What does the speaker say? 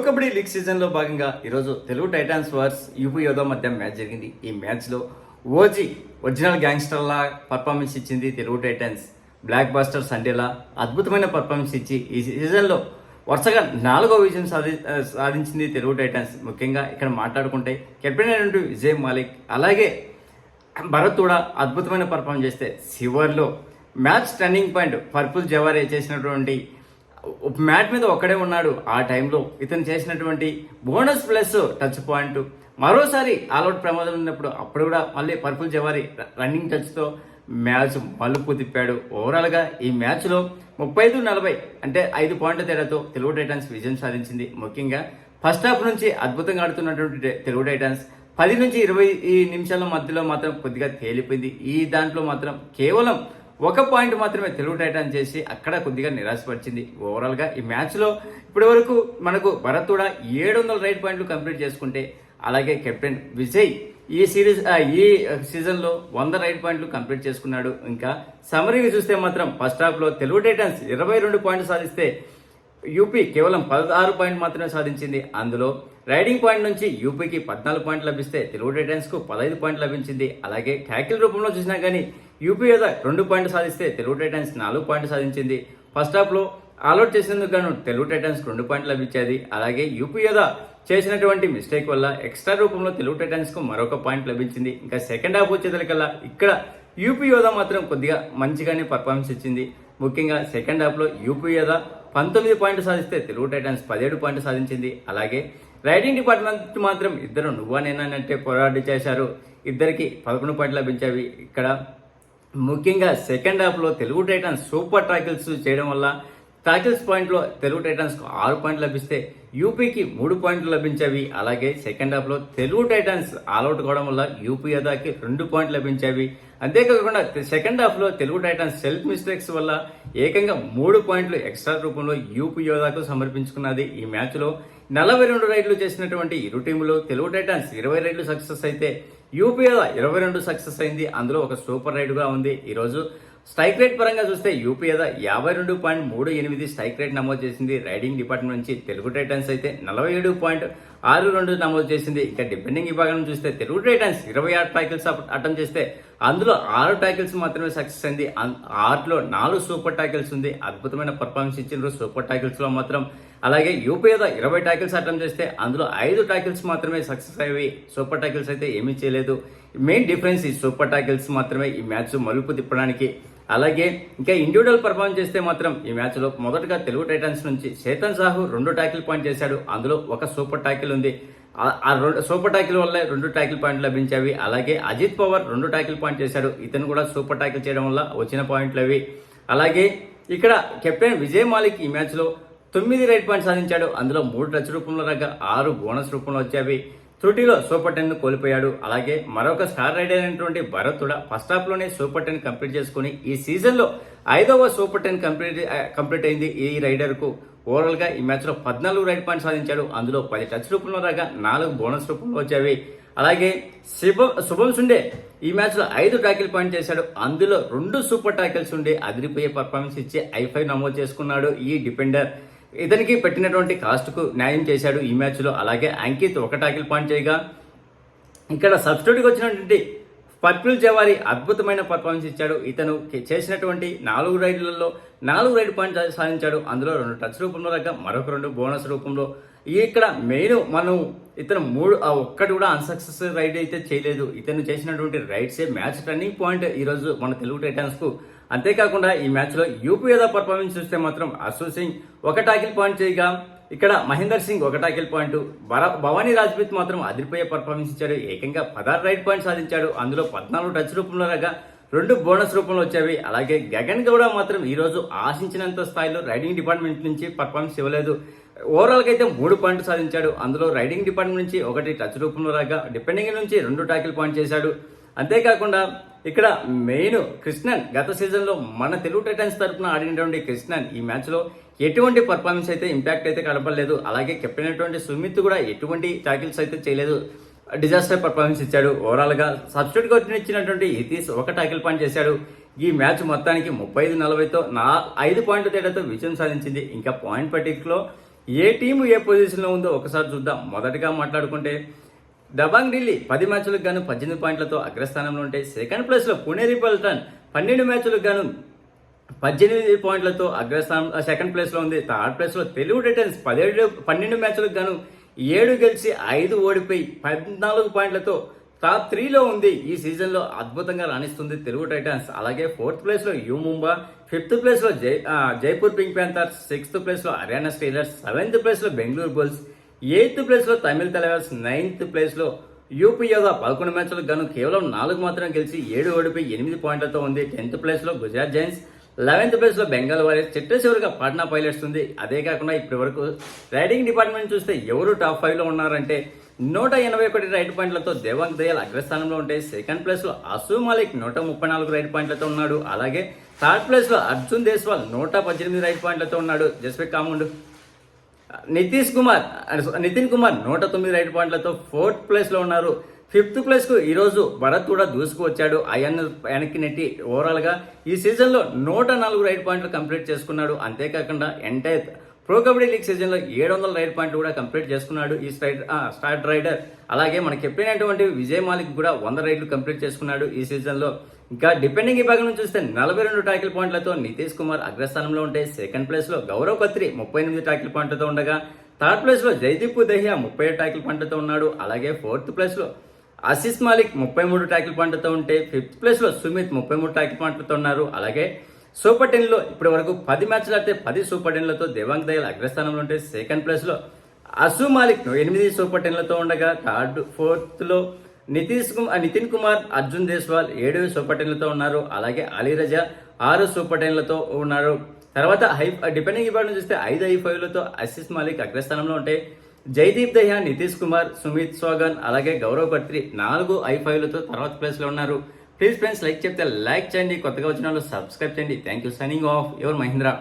Kabaddi league సీజన్లో భాగంగా ఈరోజు తెలుగు టైటాన్స్ వర్స్ యూపీ యోధా మధ్య మ్యాచ్ జరిగింది. ఈ మ్యాచ్లో ఓజీ ఒరిజినల్ గ్యాంగ్స్టర్లా పర్ఫార్మెన్స్ ఇచ్చింది తెలుగు టైటాన్స్. బ్లాక్ బాస్టర్ సండేలా అద్భుతమైన పర్ఫార్మెన్స్ ఇచ్చి ఈ సీజన్లో వరుసగా 4వ విజయం సాధించింది తెలుగు టైటాన్స్. ముఖ్యంగా ఇక్కడ మాట్లాడుకుంటే కెప్టెన్ అయినటువంటి విజయ్ మాలిక్ అలాగే భరత్ కూడా అద్భుతమైన పర్ఫార్మెన్స్ చేస్తే చివర్లో match turning point purple Zaware చేసినటువంటి మ్యాట్ మీద ఒక్కడే ఉన్నాడు. ఆ టైంలో ఇతను చేసినటువంటి బోనస్ ప్లస్ టచ్ పాయింట్ మరోసారి ఆల్అౌట్ ప్రమాదం ఉన్నప్పుడు అప్పుడు కూడా మళ్ళీ పర్పుల్ జవారి రన్నింగ్ టచ్తో మ్యాచ్ మలుపు తిప్పాడు. ఓవరాల్గా ఈ మ్యాచ్లో 35-40 అంటే 5 పాయింట్ల తేడాతో తెలుగు టైటాన్స్ విజయం సాధించింది. ముఖ్యంగా ఫస్ట్ హాఫ్ నుంచి అద్భుతంగా ఆడుతున్నటువంటి తెలుగు టైటాన్స్ 10 నుంచి 20 నిమిషాల మధ్యలో మాత్రం కొద్దిగా తేలిపోయింది. ఈ దాంట్లో మాత్రం కేవలం 1 పాయింట్ మాత్రమే తెలుగు టైటాన్స్ చేసి అక్కడ కొద్దిగా నిరాశపరిచింది. ఓవరాల్గా ఈ మ్యాచ్లో ఇప్పటి వరకు మనకు భరత్ కూడా 700 రైడ్ పాయింట్లు కంప్లీట్ చేసుకుంటే, అలాగే కెప్టెన్ విజయ్ ఈ సీజన్లో 100 రైడ్ పాయింట్లు కంప్లీట్ చేసుకున్నాడు. ఇంకా సమరీగా చూస్తే మాత్రం ఫస్ట్ హాఫ్లో తెలుగు టైటాన్స్ 22 పాయింట్లు సాధిస్తే యూపీ కేవలం 16 పాయింట్ మాత్రమే సాధించింది. అందులో రైడింగ్ పాయింట్ నుంచి యూపీకి 14 పాయింట్లు లభిస్తే తెలుగు టైటాన్స్కు 15 పాయింట్లు లభించింది. అలాగే ట్యాకిల్ రూపంలో చూసినా కానీ యూపీ యోధా 2 పాయింట్లు సాధిస్తే తెలుగు టైటాన్స్ 4 పాయింట్లు సాధించింది. ఫస్ట్ హాఫ్లో ఆల్అౌట్ చేసినందుకు గాను తెలుగు టైటాన్స్ 2 పాయింట్లు లభించేది. అలాగే యూపీ యోధా చేసినటువంటి మిస్టేక్ వల్ల ఎక్స్ట్రా రూపంలో తెలుగు టైటాన్స్కు మరొక పాయింట్ లభించింది. ఇంకా సెకండ్ హాఫ్ వచ్చేసరికల్లా ఇక్కడ యూపీ యోధా మాత్రం కొద్దిగా మంచిగానే పర్ఫార్మెన్స్ ఇచ్చింది. ముఖ్యంగా సెకండ్ హాఫ్లో యూపీ యోధా 19 పాయింట్లు సాధిస్తే తెలుగు టైటాన్స్ 17 పాయింట్లు సాధించింది. అలాగే రైడింగ్ డిపార్ట్మెంట్ మాత్రం ఇద్దరు నువ్వా నేనంటే పోరాడి చేశారు. ఇద్దరికి 11 పాయింట్లు లభించాయి. ఇక్కడ ముఖ్యంగా సెకండ్ హాఫ్లో తెలుగు టైటాన్స్ సూపర్ టాకిల్స్ చేయడం వల్ల టాకిల్స్ పాయింట్లో తెలుగు టైటాన్స్కు 6 పాయింట్లు లభిస్తే యూపీకి 3 పాయింట్లు లభించాయి. అలాగే సెకండ్ హాఫ్లో తెలుగు టైటాన్స్ ఆల్అౌట్ కావడం వల్ల యూపీ యోధాకి 2 పాయింట్లు లభించాయి. అంతేకాకుండా సెకండ్ హాఫ్లో తెలుగు టైటాన్స్ సెల్ఫ్ మిస్టేక్స్ వల్ల ఏకంగా 3 పాయింట్లు ఎక్స్ట్రా రూపంలో యూపీ యోధాకు సమర్పించుకున్నది. ఈ మ్యాచ్లో 42 రైడ్లు చేసినటువంటి ఇరు టీములు తెలుగు టైటాన్స్ 20 రైడ్లు సక్సెస్ అయితే యూపీ యోధా 22 సక్సెస్ అయింది. అందులో ఒక సూపర్ రైడ్గా ఉంది. ఈరోజు స్ట్రైక్ రేట్ పరంగా చూస్తే యూపీ యోధా 52.38 స్ట్రైక్ రేట్ నమోదు చేసింది. రైడింగ్ డిపార్ట్మెంట్ నుంచి తెలుగు టైటాన్స్ అయితే 47.62 నమోదు చేసింది. ఇక డిఫెండింగ్ విభాగం చూస్తే తెలుగు టైటాన్స్ 26 టాకిల్స్ అటెంప్ట్ చేస్తే అందులో 6 టాకిల్స్ మాత్రమే సక్సెస్ అయింది. 6లో 4 సూపర్ టాకిల్స్ ఉంది. అద్భుతమైన పర్ఫార్మెన్స్ ఇచ్చిండ్రు సూపర్ టాకిల్స్ లో మాత్రం. అలాగే యూపీ యోధా 20 టాకిల్స్ అటెంప్ట్ చేస్తే అందులో 5 టాకిల్స్ మాత్రమే సక్సెస్ అయ్యి సూపర్ టాకిల్స్ అయితే ఏమీ చేయలేదు. మెయిన్ డిఫరెన్స్ ఈ సూపర్ టాకిల్స్ మాత్రమే ఈ మ్యాచ్ మలుపు తిప్పడానికి. అలాగే ఇంకా ఇండివిజువల్ పర్ఫార్మెన్స్ చేస్తే మాత్రం ఈ మ్యాచ్లో మొదటగా తెలుగు టైటాన్స్ నుంచి చేతన్ సాహు 2 టాకిల్ పాయింట్ చేశాడు. అందులో ఒక సూపర్ టాకిల్ ఉంది. ఆ సూపర్ టాకిల్ వల్ల 2 టాకిల్ పాయింట్లు లభించాయి. అలాగే అజిత్ పవార్ 2 టాకిల్ పాయింట్ చేశాడు. ఇతను కూడా సూపర్ టాకిల్ చేయడం వల్ల వచ్చిన పాయింట్లు అవి. అలాగే ఇక్కడ కెప్టెన్ విజయ్ మాలిక్ ఈ మ్యాచ్లో 9 రైడ్ పాయింట్ సాధించాడు. అందులో 3 టచ్ రూపంలో రాగా 6 బోనస్ రూపంలో వచ్చాయి. త్రుటిలో సూపర్ 10 కోల్పోయాడు. అలాగే మరొక స్టార్ రైడర్ అయినటువంటి భరత్ కూడా ఫస్ట్ హాఫ్ లోనే సూపర్ 10 కంప్లీట్ చేసుకుని ఈ సీజన్లో 5వ సూపర్ 10 కంప్లీట్ అయింది ఈ రైడర్ కు. ఓవరాల్ గా ఈ మ్యాచ్ లో 14 రైడ్ పాయింట్ సాధించాడు. అందులో 10 టచ్ రూపంలో రాగా 4 బోనస్ రూపంలో వచ్చాయి. అలాగే శుభం సుండే ఈ మ్యాచ్ లో 5 టాకిల్ పాయింట్ చేశాడు. అందులో 2 సూపర్ టాకిల్స్ ఉండి అదిరిపోయే పర్ఫార్మెన్స్ ఇచ్చి I5 నమోదు చేసుకున్నాడు ఈ డిఫెండర్. ఇతనికి పెట్టినటువంటి కాస్ట్ కు న్యాయం చేశాడు ఈ మ్యాచ్ లో. అలాగే అంకిత్ 1 టాకిల్ పాయింట్ చేయగా ఇక్కడ సబ్స్టిట్యూట్కి వచ్చినటువంటి పర్పుల్ జవారి అద్భుతమైన పర్ఫార్మెన్స్ ఇచ్చాడు. ఇతను చేసినటువంటి 4 రైడ్లలో 4 రైడ్ పాయింట్ సాధించాడు. అందులో 2 టచ్ రూపంలో రాక మరొక 2 బోనస్ రూపంలో. ఇక్కడ మెయిన్ మనం ఇతను 3 ఒక్కటి కూడా అన్సక్సెస్ రైడ్ అయితే చేయలేదు. ఇతను చేసినటువంటి రైడ్సే మ్యాచ్ టర్నింగ్ పాయింట్ ఈరోజు మన తెలుగు టైటాన్స్ కు. అంతేకాకుండా ఈ మ్యాచ్ లో యూపీ యోధా పర్ఫార్మెన్స్ చూస్తే మాత్రం అశు సింగ్ 1 టాకిల్ పాయింట్ చేయగా ఇక్కడ మహేందర్ సింగ్ 1 టాకిల్ పాయింట్, భవానీ రాజ్పూత్ మాత్రం అదిరిపోయే పర్ఫార్మెన్స్ ఇచ్చాడు. ఏకంగా 16 రైడ్ పాయింట్ సాధించాడు. అందులో 14 టచ్ రూపంలో రాగా 2 బోనస్ రూపంలో వచ్చాయి. అలాగే గగన్ గౌడ మాత్రం ఈ రోజు ఆశించినంత స్థాయిలో రైడింగ్ డిపార్ట్మెంట్ నుంచి పర్ఫార్మెన్స్ ఇవ్వలేదు. ఓవరాల్ గా అయితే 3 పాయింట్లు సాధించాడు. అందులో రైడింగ్ డిపార్ట్మెంట్ నుంచి 1 టచ్ రూపంలో రాగా డిపెండింగ్ నుంచి 2 టాకిల్ పాయింట్ చేశాడు. అంతేకాకుండా ఇక్కడ మెయిన్ కృష్ణన్ గత సీజన్లో మన తెలుగు టైటాన్స్ తరఫున ఆడినటువంటి కృష్ణన్ ఈ మ్యాచ్లో ఎటువంటి పర్ఫార్మెన్స్ అయితే ఇంపాక్ట్ అయితే కనపడలేదు. అలాగే కెప్టెన్ అయినటువంటి సుమిత్ కూడా ఎటువంటి టాకిల్స్ అయితే చేయలేదు. డిజాస్టర్ పర్ఫార్మెన్స్ ఇచ్చాడు. ఓవరాల్గా సబ్స్టిట్యూట్గా వచ్చినటువంటి హితీష్ 1 టాకిల్ పాయింట్ చేశాడు. ఈ మ్యాచ్ మొత్తానికి 35-40తో 5 పాయింట్ల తేడాతో విజయం సాధించింది. ఇంకా పాయింట్ పట్టికలో ఏ టీము ఏ పొజిషన్లో ఉందో ఒకసారి చూద్దాం. మొదటగా మాట్లాడుకుంటే దబాంగ్ ఢిల్లీ 10 మ్యాచ్లకు గాను 18 పాయింట్లతో అగ్రస్థానంలో ఉంటే సెకండ్ ప్లేస్లో పుణేరి పల్టన్ 12 మ్యాచ్లకు గాను 18 పాయింట్లతో సెకండ్ ప్లేస్లో ఉంది. థర్డ్ ప్లేస్లో తెలుగు టైటన్స్ 12 మ్యాచ్లకు గాను 7 గెలిచి 5 ఓడిపోయి 14 పాయింట్లతో టాప్ 3లో ఉంది. ఈ సీజన్లో అద్భుతంగా రాణిస్తుంది తెలుగు టైటన్స్. అలాగే ఫోర్త్ ప్లేస్లో యూ ముంబా, ఫిఫ్త్ ప్లేస్లో జైపూర్ పింక్ ప్యాంథర్స్, సిక్స్త్ ప్లేస్లో హర్యానా స్టీలర్స్, సెవెంత్ ప్లేస్లో బెంగళూరు బుల్స్, ఎయిత్ ప్లేస్లో తమిళ్ తలైవర్స్, నైన్త్ ప్లేస్లో యూపీ యోగా 11 మ్యాచ్లకు గాను కేవలం 4 మాత్రమే గెలిచి 7 ఓడిపోయి 8 పాయింట్లతో ఉంది. 10th ప్లేస్లో గుజరాత్ జైన్స్, 11th ప్లేస్లో బెంగాల్ వారియర్స్, చివరిగా పాట్నా పైలట్స్ ఉంది. అదే కాకుండా ఇప్పటి వరకు రైడింగ్ డిపార్ట్మెంట్ చూస్తే ఎవరు టాప్ 5లో ఉన్నారంటే 181 రైడ్ పాయింట్లతో దేవాంగ్ దయాల్ అగ్రస్థానంలో ఉంటే సెకండ్ ప్లేస్లో అసూ మాలిక్ 134 రైడ్ పాయింట్లతో ఉన్నాడు. అలాగే థర్డ్ ప్లేస్లో అర్జున్ దేశ్వాల్ 118 రైడ్ పాయింట్లతో ఉన్నాడు. జస్ప్రీత్ కాముండు నితిన్ కుమార్ 109 రైడ్ పాయింట్లతో ఫోర్త్ ప్లేస్లో ఉన్నారు. ఫిఫ్త్ ప్లేస్కు ఈరోజు భరత్ కూడా దూసుకు వచ్చాడు. అయాన్ వెనక్కి నెట్టి ఓవరాల్గా ఈ సీజన్లో 104 రైడ్ పాయింట్లు కంప్లీట్ చేసుకున్నాడు. అంతేకాకుండా ఎంటైర్ ప్రో కబడ్డీ లీగ్ సీజన్లో 700 రైడ్ పాయింట్లు కూడా కంప్లీట్ చేసుకున్నాడు ఈ స్టార్ట్ రైడర్. అలాగే మనకి చెప్పినటువంటి విజయ్ మాలిక్ కూడా 100 రైడ్లు కంప్లీట్ చేసుకున్నాడు ఈ సీజన్లో. ఇంకా డిపెండింగ్ విభాగం నుంచి చూస్తే 42 టాకిల్ పాయింట్లతో నితీష్ కుమార్ అగ్రస్థానంలో ఉంటే సెకండ్ ప్లేస్లో గౌరవ్ ఖత్రి 38 టాకిల్ పాయింట్లతో ఉండగా థర్డ్ ప్లేస్లో జైదీప్ దహియా 37 టాకిల్ పాయింట్లతో ఉన్నాడు. అలాగే ఫోర్త్ ప్లేస్లో ఆశిష్ మాలిక్ 33 టాకిల్ పాయింట్లతో ఉంటే ఫిఫ్త్ ప్లేస్లో సుమిత్ 33 టాకిల్ పాయింట్లతో ఉన్నారు. అలాగే సూపర్ 10లో ఇప్పటి వరకు 10 మ్యాచ్లు ఆడితే 10 సూపర్ 10లతో దేవాంగ్ దయాల్ అగ్రస్థానంలో ఉంటే సెకండ్ ప్లేస్లో అసూ మాలిక్ 8 సూపర్ 10లతో ఉండగా ఫోర్త్లో నితిన్ కుమార్, అర్జున్ దేశ్వాల్ 7 సూపర్ 10లతో ఉన్నారు. అలాగే అలీ రజా 6 సూపర్ 10లతో ఉన్నారు. తర్వాత డిపెండింగ్ విభాగం చూస్తే 5 I5లతో ఆశిష్ మాలిక్ అగ్రస్థానంలో ఉంటే జైదీప్ దహియా, నితీష్ కుమార్, సుమిత్ స్వాగన్ అలాగే గౌరవ్ ఖత్రి 4 I5లతో తర్వాత ప్లేస్లో ఉన్నారు. ప్లీజ్ ఫ్రెండ్స్ లైక్ చెప్తే లైక్ చేయండి, కొత్తగా వచ్చిన వాళ్ళు సబ్స్క్రైబ్ చేయండి. Thank you. Signing off your Mahindra.